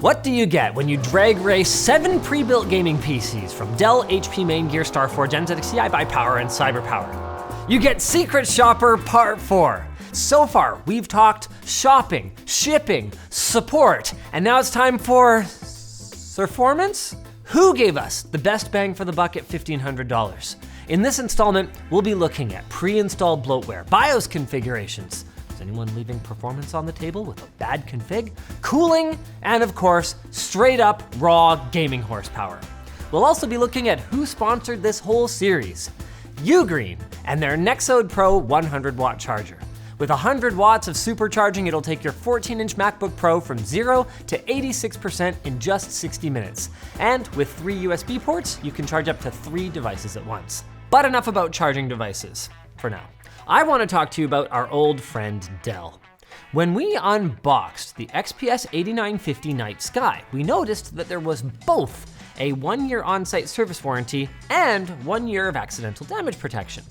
What do you get when you drag race 7 pre-built gaming PCs from Dell, HP, MAINGEAR, STARFORGE, NZXT, IBUYPOWER, and CYBERPOWER? You get Secret Shopper Part 4. So far, we've talked shopping, shipping, support, and now it's time for performance? Who gave us the best bang for the buck at $1,500? In this installment, we'll be looking at pre-installed bloatware, BIOS configurations. Is anyone leaving performance on the table with a bad config? Cooling, and of course, straight up raw gaming horsepower. We'll also be looking at who sponsored this whole series. Ugreen and their Nexode Pro 100-watt charger. With 100 watts of supercharging, it'll take your 14-inch MacBook Pro from 0 to 86% in just 60 minutes. And with 3 USB ports, you can charge up to 3 devices at once. But enough about charging devices for now. I want to talk to you about our old friend Dell. When we unboxed the XPS 8950 Night Sky, we noticed that there was both a 1-year on-site service warranty and 1 year of accidental damage protection.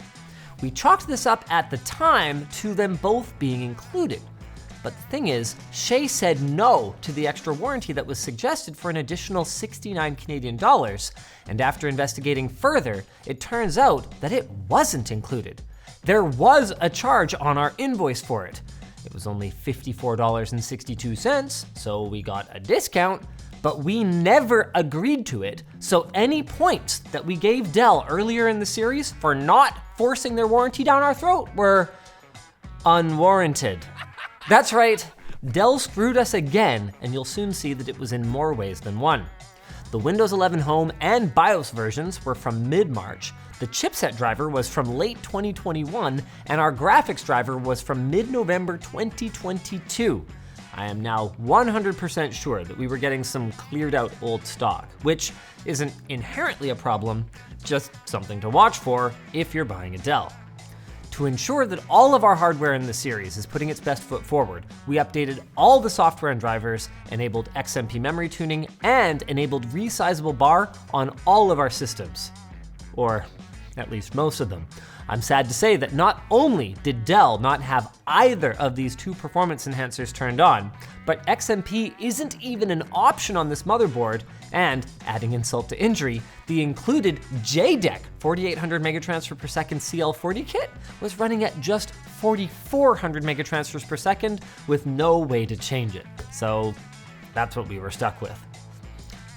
We chalked this up at the time to them both being included. But the thing is, Shay said no to the extra warranty that was suggested for an additional 69 Canadian dollars, and after investigating further, it turns out that it wasn't included. There was a charge on our invoice for it. It was only $54.62, so we got a discount, but we never agreed to it, so any points that we gave Dell earlier in the series for not forcing their warranty down our throat were unwarranted. That's right, Dell screwed us again, and you'll soon see that it was in more ways than one. The Windows 11 Home and BIOS versions were from mid-March, the chipset driver was from late 2021, and our graphics driver was from mid-November 2022. I am now 100% sure that we were getting some cleared out old stock, which isn't inherently a problem, just something to watch for if you're buying a Dell. To ensure that all of our hardware in the series is putting its best foot forward, we updated all the software and drivers, enabled XMP memory tuning, and enabled resizable bar on all of our systems. Or at least most of them. I'm sad to say that not only did Dell not have either of these 2 performance enhancers turned on, but XMP isn't even an option on this motherboard, and adding insult to injury, the included JDEC 4800 megatransfer per second CL40 kit was running at just 4400 megatransfers per second with no way to change it. So that's what we were stuck with.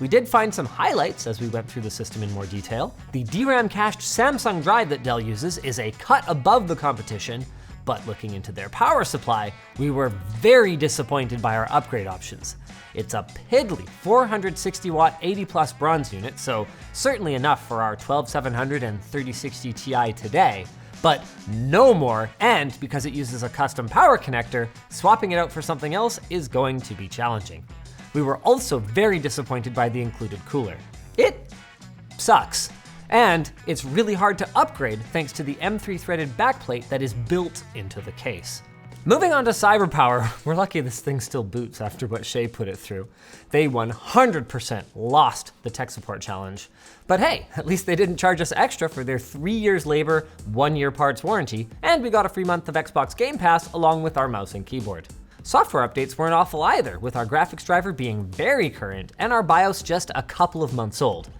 We did find some highlights as we went through the system in more detail. The DRAM cached Samsung drive that Dell uses is a cut above the competition, but looking into their power supply, we were very disappointed by our upgrade options. It's a piddly 460 watt 80 plus bronze unit, so certainly enough for our 12700 and 3060 Ti today, but no more, and because it uses a custom power connector, swapping it out for something else is going to be challenging. We were also very disappointed by the included cooler. It sucks, and it's really hard to upgrade thanks to the M3 threaded backplate that is built into the case. Moving on to CYBERPOWER, we're lucky this thing still boots after what Shay put it through. They 100% lost the tech support challenge. But hey, at least they didn't charge us extra for their 3 years labor, 1 year parts warranty, and we got a free month of Xbox Game Pass along with our mouse and keyboard. Software updates weren't awful either, with our graphics driver being very current and our BIOS just a couple of months old.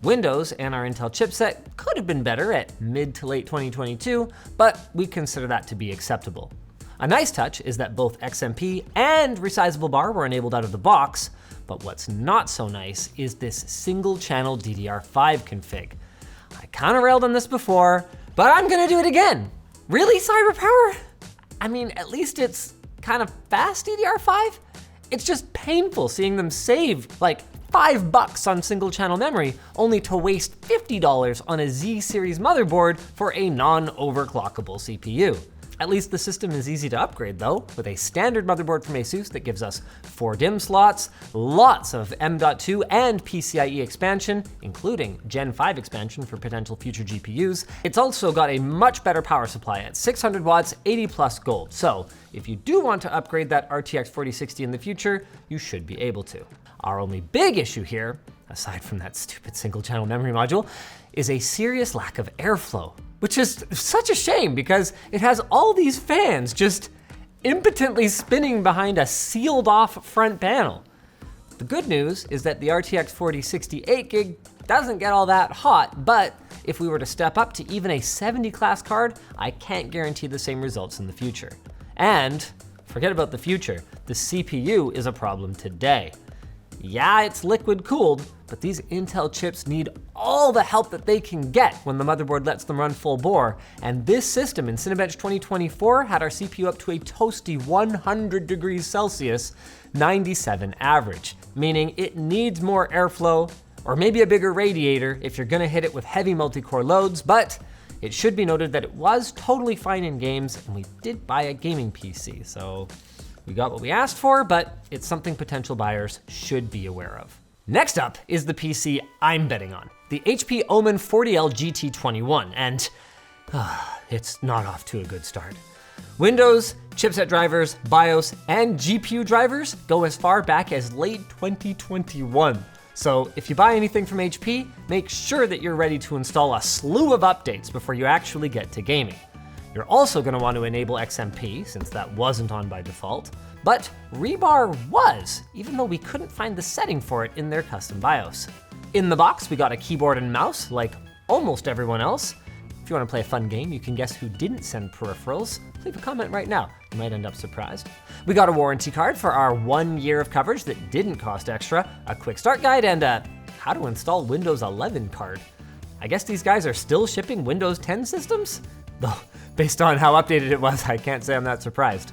Windows and our Intel chipset could have been better at mid to late 2022, but we consider that to be acceptable. A nice touch is that both XMP and resizable bar were enabled out of the box, but what's not so nice is this single channel DDR5 config. I kinda railed on this before, but I'm gonna do it again. Really, CYBERPOWER? I mean, at least it's kind of fast DDR5? It's just painful seeing them save like $5 on single channel memory, only to waste $50 on a Z series motherboard for a non-overclockable CPU. At least the system is easy to upgrade though, with a standard motherboard from ASUS that gives us 4 DIMM slots, lots of M.2 and PCIe expansion, including Gen 5 expansion for potential future GPUs. It's also got a much better power supply at 600 watts, 80 plus gold. So if you do want to upgrade that RTX 4060 in the future, you should be able to. Our only big issue here, aside from that stupid single channel memory module, is a serious lack of airflow, which is such a shame because it has all these fans just impotently spinning behind a sealed off front panel. The good news is that the RTX 4060 8GB doesn't get all that hot, but if we were to step up to even a 70 class card, I can't guarantee the same results in the future. And forget about the future, the CPU is a problem today. Yeah, it's liquid cooled, but these Intel chips need all the help that they can get when the motherboard lets them run full bore. And this system in Cinebench 2024 had our CPU up to a toasty 100 degrees Celsius, 97 average, meaning it needs more airflow or maybe a bigger radiator if you're gonna hit it with heavy multi-core loads, but it should be noted that it was totally fine in games, and we did buy a gaming PC, so we got what we asked for, but it's something potential buyers should be aware of. Next up is the PC I'm betting on, the HP Omen 40L GT21, and it's not off to a good start. Windows, chipset drivers, BIOS, and GPU drivers go as far back as late 2021. So if you buy anything from HP, make sure that you're ready to install a slew of updates before you actually get to gaming. You're also gonna want to enable XMP, since that wasn't on by default, but Rebar was, even though we couldn't find the setting for it in their custom BIOS. In the box, we got a keyboard and mouse, like almost everyone else. If you wanna play a fun game, you can guess who didn't send peripherals. Leave a comment right now, you might end up surprised. We got a warranty card for our 1 year of coverage that didn't cost extra, a quick start guide, and a how to install Windows 11 card. I guess these guys are still shipping Windows 10 systems? Though, based on how updated it was, I can't say I'm that surprised.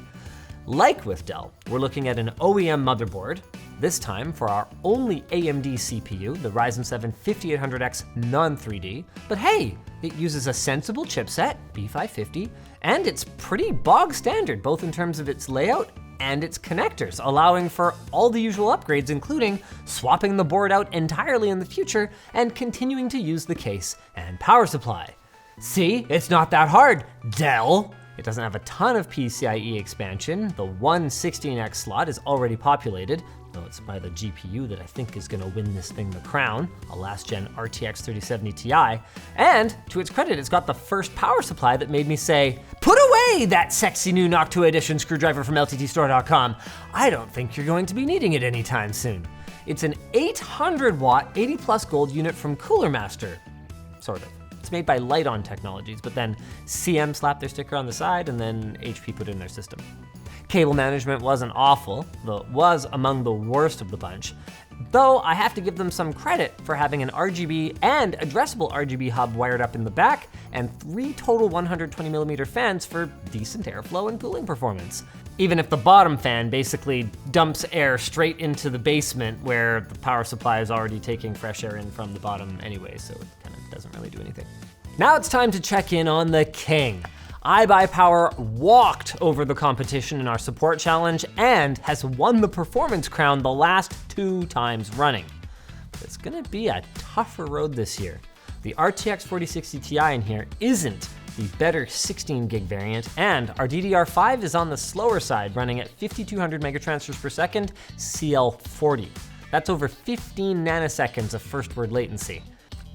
Like with Dell, we're looking at an OEM motherboard, this time for our only AMD CPU, the Ryzen 7 5800X non-3D. But hey, it uses a sensible chipset, B550, and it's pretty bog standard, both in terms of its layout and its connectors, allowing for all the usual upgrades, including swapping the board out entirely in the future and continuing to use the case and power supply. See, it's not that hard, Dell. It doesn't have a ton of PCIe expansion. The 116X slot is already populated, though it's by the GPU that I think is gonna win this thing the crown, a last gen RTX 3070 Ti. And to its credit, it's got the first power supply that made me say, put away that sexy new Noctua Edition screwdriver from LTTstore.com. I don't think you're going to be needing it anytime soon. It's an 800 watt, 80 plus gold unit from Cooler Master, sort of. It's made by Light-On Technologies, but then CM slapped their sticker on the side and then HP put it in their system. Cable management wasn't awful, though it was among the worst of the bunch, though I have to give them some credit for having an RGB and addressable RGB hub wired up in the back and 3 total 120mm fans for decent airflow and cooling performance. Even if the bottom fan basically dumps air straight into the basement where the power supply is already taking fresh air in from the bottom anyway, so it kind of doesn't really do anything. Now it's time to check in on the king. IBUYPOWER walked over the competition in our support challenge and has won the performance crown the last 2 times running. But it's gonna be a tougher road this year. The RTX 4060 Ti in here isn't the better 16 gig variant, and our DDR5 is on the slower side, running at 5200 megatransfers per second, CL40. That's over 15 nanoseconds of first word latency.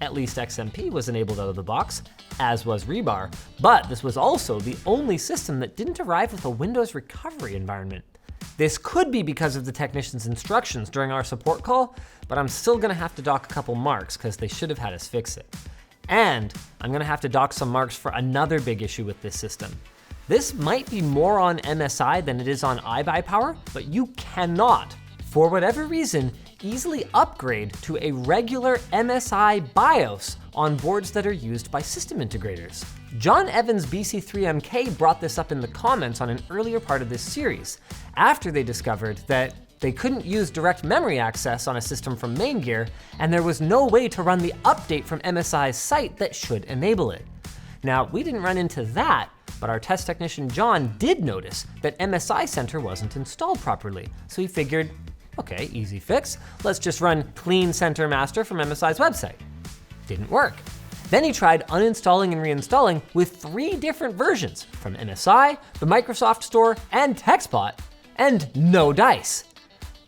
At least XMP was enabled out of the box, as was Rebar, but this was also the only system that didn't arrive with a Windows recovery environment. This could be because of the technician's instructions during our support call, but I'm still gonna have to dock a couple marks because they should have had us fix it. And I'm gonna have to dock some marks for another big issue with this system. This might be more on MSI than it is on IBUYPOWER, but you cannot, for whatever reason, easily upgrade to a regular MSI BIOS on boards that are used by system integrators. John Evans BC3MK brought this up in the comments on an earlier part of this series, after they discovered that they couldn't use direct memory access on a system from MAINGEAR, and there was no way to run the update from MSI's site that should enable it. Now, we didn't run into that, but our test technician John did notice that MSI Center wasn't installed properly, so he figured, okay, easy fix, let's just run clean center master from MSI's website. Didn't work. Then he tried uninstalling and reinstalling with 3 different versions from MSI, the Microsoft Store, and TechSpot, and no dice.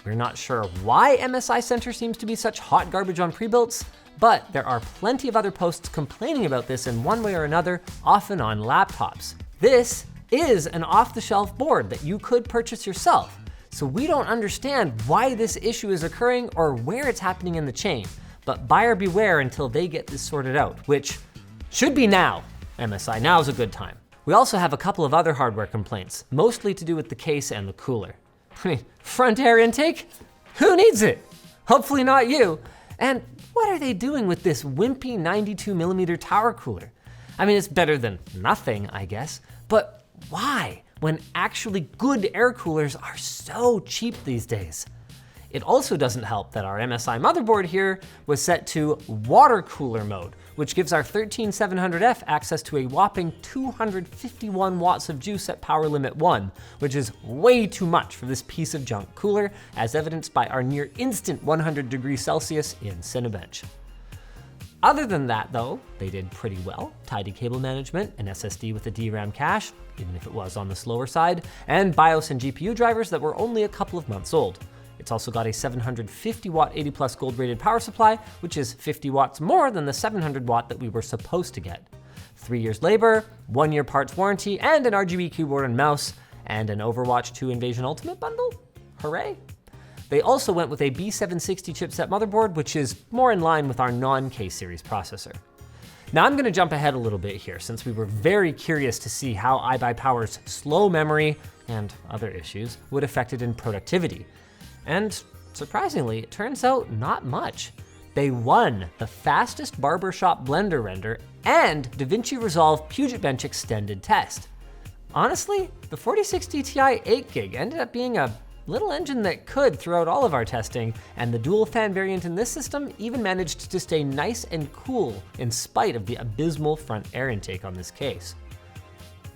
We're not sure why MSI Center seems to be such hot garbage on prebuilts, but there are plenty of other posts complaining about this in one way or another, often on laptops. This is an off-the-shelf board that you could purchase yourself, So we don't understand why this issue is occurring or where it's happening in the chain, but buyer beware until they get this sorted out, which should be now. MSI, now's a good time. We also have a couple of other hardware complaints, mostly to do with the case and the cooler. I mean, front air intake? Who needs it? Hopefully not you. And what are they doing with this wimpy 92mm tower cooler? I mean, it's better than nothing, I guess, but why, when actually good air coolers are so cheap these days? It also doesn't help that our MSI motherboard here was set to water cooler mode, which gives our 13700F access to a whopping 251 watts of juice at power limit 1, which is way too much for this piece of junk cooler, as evidenced by our near instant 100 degrees Celsius in Cinebench. Other than that though, they did pretty well. Tidy cable management, an SSD with a DRAM cache, even if it was on the slower side, and BIOS and GPU drivers that were only a couple of months old. It's also got a 750 watt 80 plus gold rated power supply, which is 50 watts more than the 700 watt that we were supposed to get. 3 years labor, 1 year parts warranty, and an RGB keyboard and mouse, and an Overwatch 2 Invasion Ultimate bundle? Hooray! They also went with a B760 chipset motherboard, which is more in line with our non-K series processor. Now I'm gonna jump ahead a little bit here, since we were very curious to see how IBUYPOWER's slow memory and other issues would affect it in productivity. And surprisingly, it turns out not much. They won the fastest barbershop blender render and DaVinci Resolve Puget Bench extended test. Honestly, the 4060 Ti 8GB ended up being a little engine that could throughout all of our testing, and the dual fan variant in this system even managed to stay nice and cool in spite of the abysmal front air intake on this case.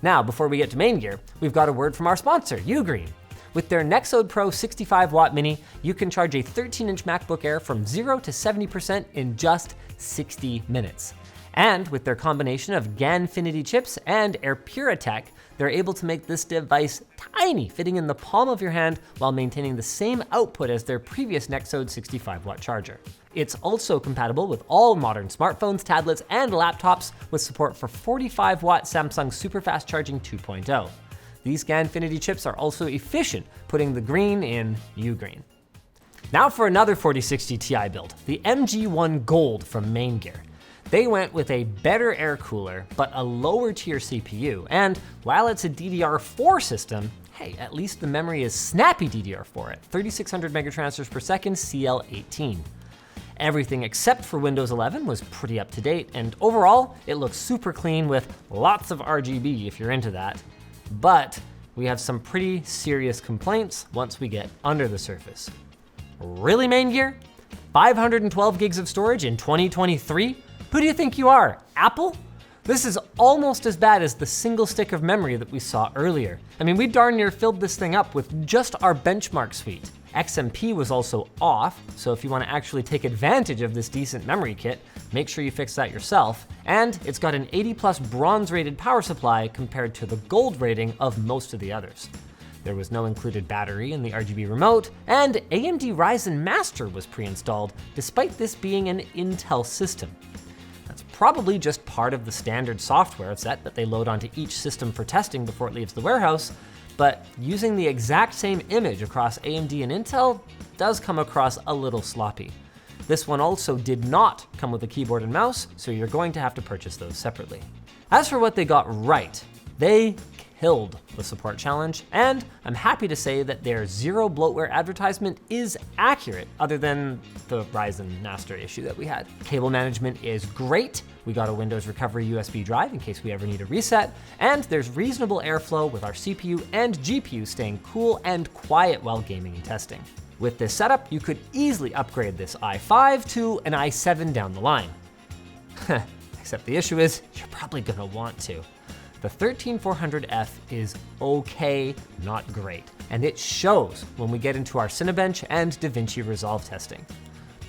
Now, before we get to MAINGEAR, we've got a word from our sponsor, Ugreen. With their Nexode Pro 65 watt mini, you can charge a 13-inch MacBook Air from 0 to 70% in just 60 minutes. And with their combination of GaNfinity chips and AirPuratech, they're able to make this device tiny, fitting in the palm of your hand while maintaining the same output as their previous Nexode 65 watt charger. It's also compatible with all modern smartphones, tablets, and laptops with support for 45 watt Samsung Superfast Charging 2.0. These GaNfinity chips are also efficient, putting the green in Ugreen. Now for another 4060 Ti build, the MG1 Gold from MAINGEAR. They went with a better air cooler, but a lower tier CPU, and while it's a DDR4 system, hey, at least the memory is snappy DDR4 at 3600 megatransfers per second CL18. Everything except for Windows 11 was pretty up to date, and overall, it looks super clean with lots of RGB if you're into that. But we have some pretty serious complaints once we get under the surface. Really, MAINGEAR? 512 gigs of storage in 2023? Who do you think you are, Apple? This is almost as bad as the single stick of memory that we saw earlier. I mean, we darn near filled this thing up with just our benchmark suite. XMP was also off, so if you want to actually take advantage of this decent memory kit, make sure you fix that yourself. And it's got an 80 plus bronze rated power supply compared to the gold rating of most of the others. There was no included battery in the RGB remote, and AMD Ryzen Master was pre-installed, despite this being an Intel system. That's probably just part of the standard software set that they load onto each system for testing before it leaves the warehouse, but using the exact same image across AMD and Intel does come across a little sloppy. This one also did not come with a keyboard and mouse, so you're going to have to purchase those separately. As for what they got right, they killed the support challenge, and I'm happy to say that their zero bloatware advertisement is accurate, other than the Ryzen Master issue that we had. Cable management is great. We got a Windows recovery USB drive in case we ever need a reset, and there's reasonable airflow with our CPU and GPU staying cool and quiet while gaming and testing. With this setup, you could easily upgrade this i5 to an i7 down the line. Except the issue is, you're probably gonna want to. The 13400F is okay, not great, and it shows when we get into our Cinebench and DaVinci Resolve testing.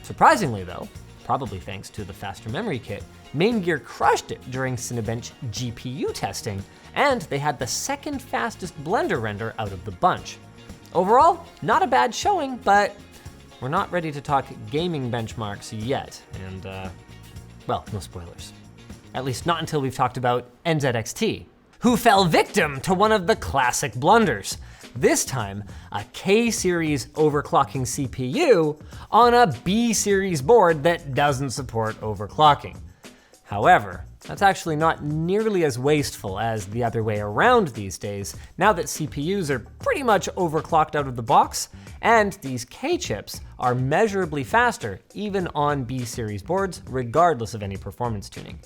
Surprisingly though, probably thanks to the faster memory kit, MAINGEAR crushed it during Cinebench GPU testing, and they had the second fastest blender render out of the bunch. Overall, not a bad showing, but we're not ready to talk gaming benchmarks yet, and well, no spoilers. At least not until we've talked about NZXT, who fell victim to one of the classic blunders. This time, a K-series overclocking CPU on a B-series board that doesn't support overclocking. However, that's actually not nearly as wasteful as the other way around these days, now that CPUs are pretty much overclocked out of the box, and these K chips are measurably faster even on B-series boards, regardless of any performance tuning.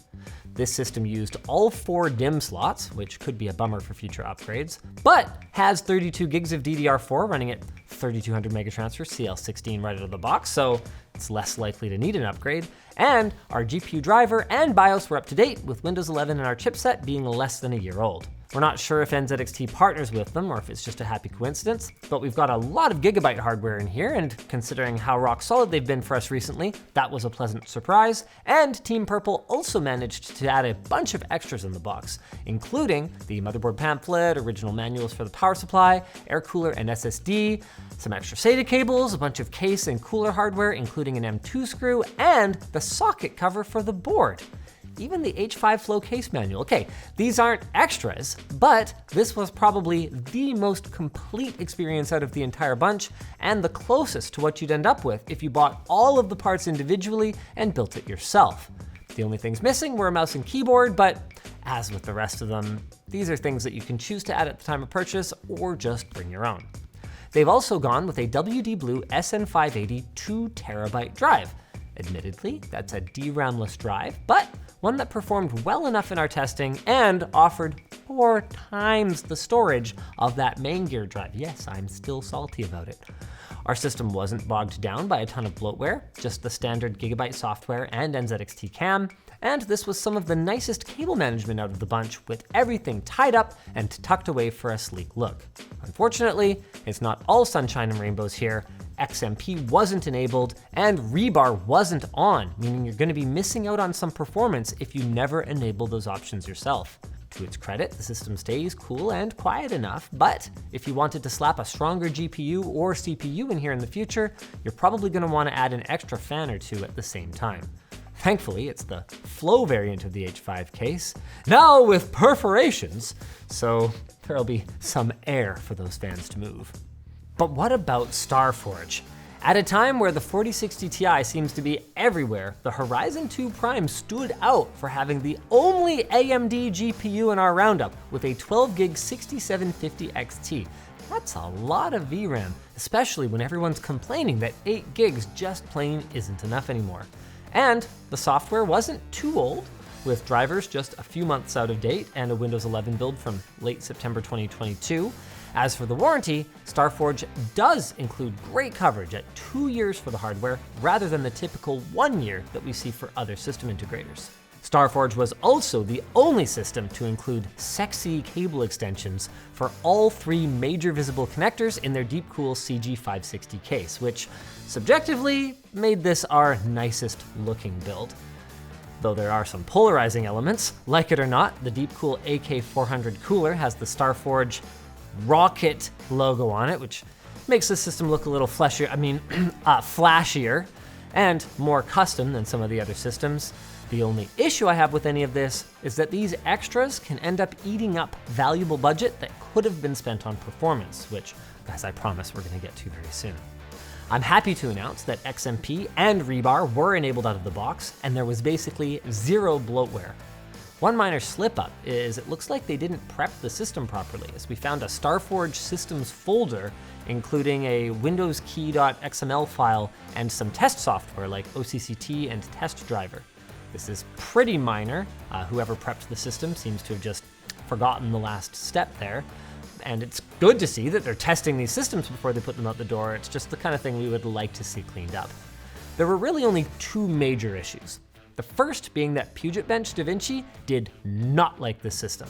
This system used all 4 DIMM slots, which could be a bummer for future upgrades, but has 32 gigs of DDR4 running at 3200 megatransfer CL16 right out of the box, so it's less likely to need an upgrade. And our GPU driver and BIOS were up to date, with Windows 11 and our chipset being less than a year old. We're not sure if NZXT partners with them or if it's just a happy coincidence, but we've got a lot of gigabyte hardware in here, and considering how rock solid they've been for us recently, that was a pleasant surprise. And Team Purple also managed to add a bunch of extras in the box, including the motherboard pamphlet, original manuals for the power supply, air cooler and SSD, some extra SATA cables, a bunch of case and cooler hardware, including an M2 screw, and the socket cover for the board. Even the H5 Flow case manual. Okay, these aren't extras, but this was probably the most complete experience out of the entire bunch, and the closest to what you'd end up with if you bought all of the parts individually and built it yourself. The only things missing were a mouse and keyboard, but as with the rest of them, these are things that you can choose to add at the time of purchase or just bring your own. They've also gone with a WD Blue SN580 2TB drive. Admittedly, that's a DRAM-less drive, but one that performed well enough in our testing and offered 4 times the storage of that MAINGEAR drive. Yes, I'm still salty about it. Our system wasn't bogged down by a ton of bloatware, just the standard Gigabyte software and NZXT cam, and this was some of the nicest cable management out of the bunch, with everything tied up and tucked away for a sleek look. Unfortunately, it's not all sunshine and rainbows here. XMP wasn't enabled and rebar wasn't on, meaning you're going to be missing out on some performance if you never enable those options yourself. To its credit, the system stays cool and quiet enough, but if you wanted to slap a stronger GPU or CPU in here in the future, you're probably going to want to add an extra fan or 2 at the same time. Thankfully, it's the Flow variant of the H5 case, now with perforations, so there'll be some air for those fans to move. But what about STARFORGE? At a time where the 4060 Ti seems to be everywhere, the Ryzen 2 Prime stood out for having the only AMD GPU in our roundup, with a 12GB 6750 XT. That's a lot of VRAM, especially when everyone's complaining that 8 gigs just plain isn't enough anymore. And the software wasn't too old, with drivers just a few months out of date and a Windows 11 build from late September 2022. As for the warranty, STARFORGE does include great coverage at 2 years for the hardware, rather than the typical 1 year that we see for other system integrators. STARFORGE was also the only system to include sexy cable extensions for all 3 major visible connectors in their Deepcool CG560 case, which subjectively made this our nicest looking build. Though there are some polarizing elements, like it or not, the Deepcool AK400 cooler has the STARFORGE rocket logo on it, which makes the system look a little flashier and more custom than some of the other systems. The only issue I have with any of this is that these extras can end up eating up valuable budget that could have been spent on performance, which, guys, I promise we're going to get to very soon. I'm happy to announce that XMP and rebar were enabled out of the box, and there was basically 0 bloatware. One minor slip-up is it looks like they didn't prep the system properly, as we found a STARFORGE systems folder including a Windows key.xml file and some test software like OCCT and test driver. This is pretty minor. Whoever prepped the system seems to have just forgotten the last step there. And it's good to see that they're testing these systems before they put them out the door. It's just the kind of thing we would like to see cleaned up. There were really only 2 major issues. The first being that Puget Bench DaVinci did not like this system.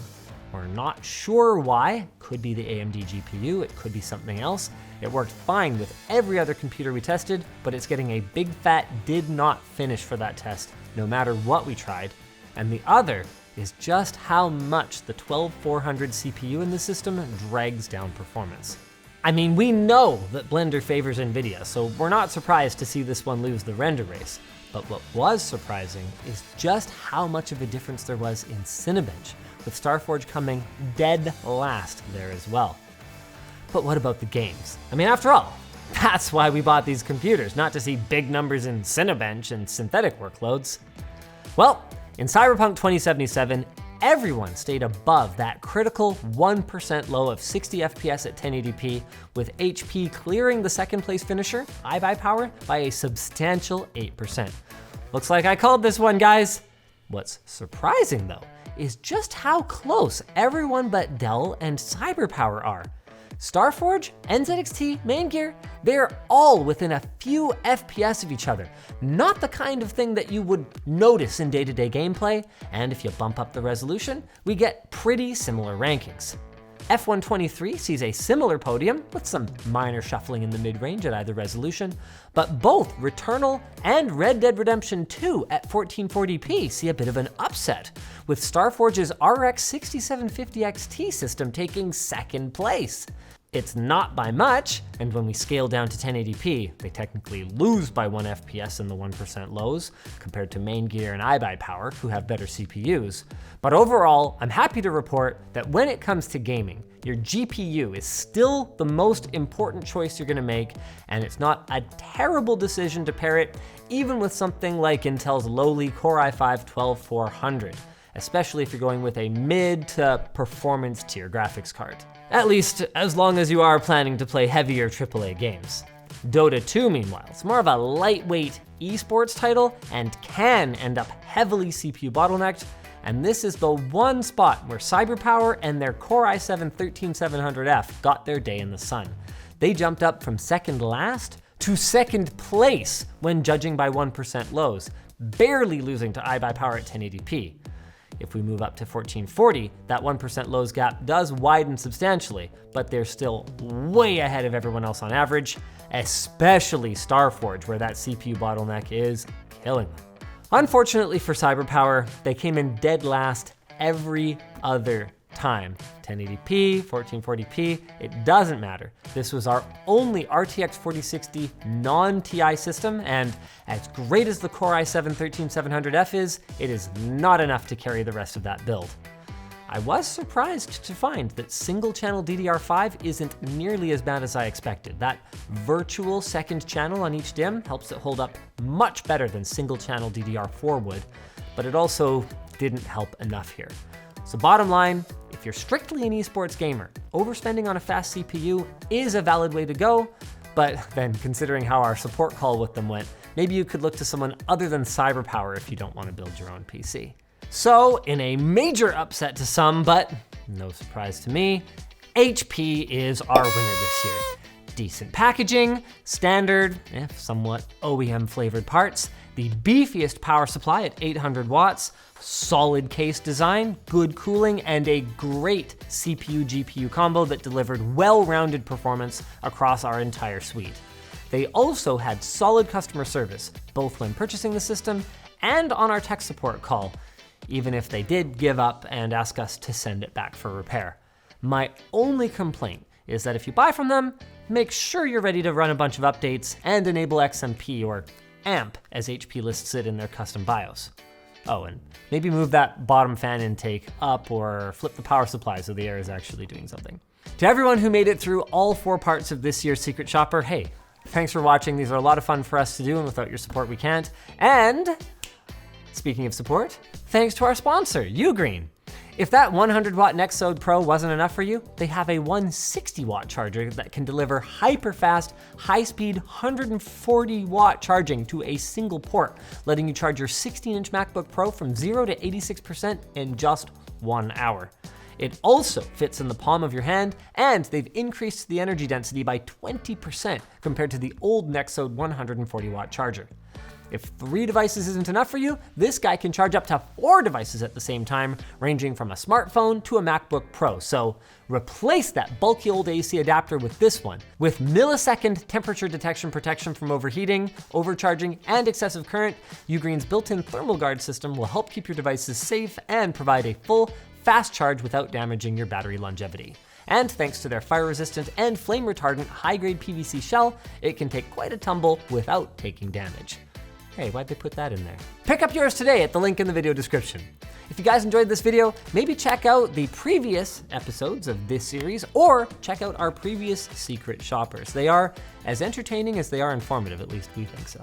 We're not sure why. Could be the AMD GPU, it could be something else. It worked fine with every other computer we tested, but it's getting a big fat did not finish for that test, no matter what we tried. And the other is just how much the 12400 CPU in the system drags down performance. I mean, we know that Blender favors NVIDIA, so we're not surprised to see this one lose the render race. But what was surprising is just how much of a difference there was in Cinebench, with STARFORGE coming dead last there as well. But what about the games? I mean, after all, that's why we bought these computers, not to see big numbers in Cinebench and synthetic workloads. Well, in Cyberpunk 2077, everyone stayed above that critical 1% low of 60 FPS at 1080p, with HP clearing the second place finisher, IBUYPOWER, by a substantial 8%. Looks like I called this one, guys. What's surprising though, is just how close everyone but DELL and CYBERPOWER are. STARFORGE, NZXT, MAINGEAR, they're all within a few FPS of each other. Not the kind of thing that you would notice in day-to-day gameplay, and if you bump up the resolution, we get pretty similar rankings. F123 sees a similar podium with some minor shuffling in the mid-range at either resolution, but both Returnal and Red Dead Redemption 2 at 1440p see a bit of an upset, with StarForge's RX 6750 XT system taking second place. It's not by much, and when we scale down to 1080p, they technically lose by 1 FPS in the 1% lows, compared to MAINGEAR and IBUYPOWER, who have better CPUs. But overall, I'm happy to report that when it comes to gaming, your GPU is still the most important choice you're gonna make, and it's not a terrible decision to pair it even with something like Intel's lowly Core i5-12400, especially if you're going with a mid to performance tier graphics card. At least, as long as you are planning to play heavier AAA games. Dota 2, meanwhile, is more of a lightweight esports title and can end up heavily CPU bottlenecked, and this is the one spot where CYBERPOWER and their Core i7-13700F got their day in the sun. They jumped up from second last to second place when judging by 1% lows, barely losing to IBUYPOWER at 1080p. If we move up to 1440, that 1% lows gap does widen substantially, but they're still way ahead of everyone else on average, especially StarForge, where that CPU bottleneck is killing them. Unfortunately for CYBERPOWER, they came in dead last every other time. 1080p, 1440p, it doesn't matter. This was our only RTX 4060 non-TI system, and as great as the Core i7-13700F is, it is not enough to carry the rest of that build. I was surprised to find that single-channel DDR5 isn't nearly as bad as I expected. That virtual second channel on each DIMM helps it hold up much better than single-channel DDR4 would, but it also didn't help enough here. So bottom line, if you're strictly an esports gamer, overspending on a fast CPU is a valid way to go, but then considering how our support call with them went, maybe you could look to someone other than CYBERPOWER if you don't want to build your own PC. So in a major upset to some, but no surprise to me, HP is our winner this year. Decent packaging, standard, if somewhat OEM flavored parts, the beefiest power supply at 800 watts, solid case design, good cooling, and a great CPU-GPU combo that delivered well-rounded performance across our entire suite. They also had solid customer service, both when purchasing the system and on our tech support call, even if they did give up and ask us to send it back for repair. My only complaint is that if you buy from them, make sure you're ready to run a bunch of updates and enable XMP, or AMP, as HP lists it in their custom BIOS. Oh, and maybe move that bottom fan intake up or flip the power supply so the air is actually doing something. To everyone who made it through all 4 parts of this year's Secret Shopper, hey, thanks for watching. These are a lot of fun for us to do, and without your support, we can't. And speaking of support, thanks to our sponsor, Ugreen. If that 100-watt Nexode Pro wasn't enough for you, they have a 160-watt charger that can deliver hyper-fast, high-speed 140-watt charging to a single port, letting you charge your 16-inch MacBook Pro from 0 to 86% in just 1 hour. It also fits in the palm of your hand, and they've increased the energy density by 20% compared to the old Nexode 140-watt charger. If 3 devices isn't enough for you, this guy can charge up to 4 devices at the same time, ranging from a smartphone to a MacBook Pro. So replace that bulky old AC adapter with this one. With millisecond temperature detection protection from overheating, overcharging, and excessive current, Ugreen's built-in thermal guard system will help keep your devices safe and provide a full, fast charge without damaging your battery longevity. And thanks to their fire-resistant and flame-retardant high-grade PVC shell, it can take quite a tumble without taking damage. Hey, why'd they put that in there? Pick up yours today at the link in the video description. If you guys enjoyed this video, maybe check out the previous episodes of this series, or check out our previous secret shoppers. They are as entertaining as they are informative, at least we think so.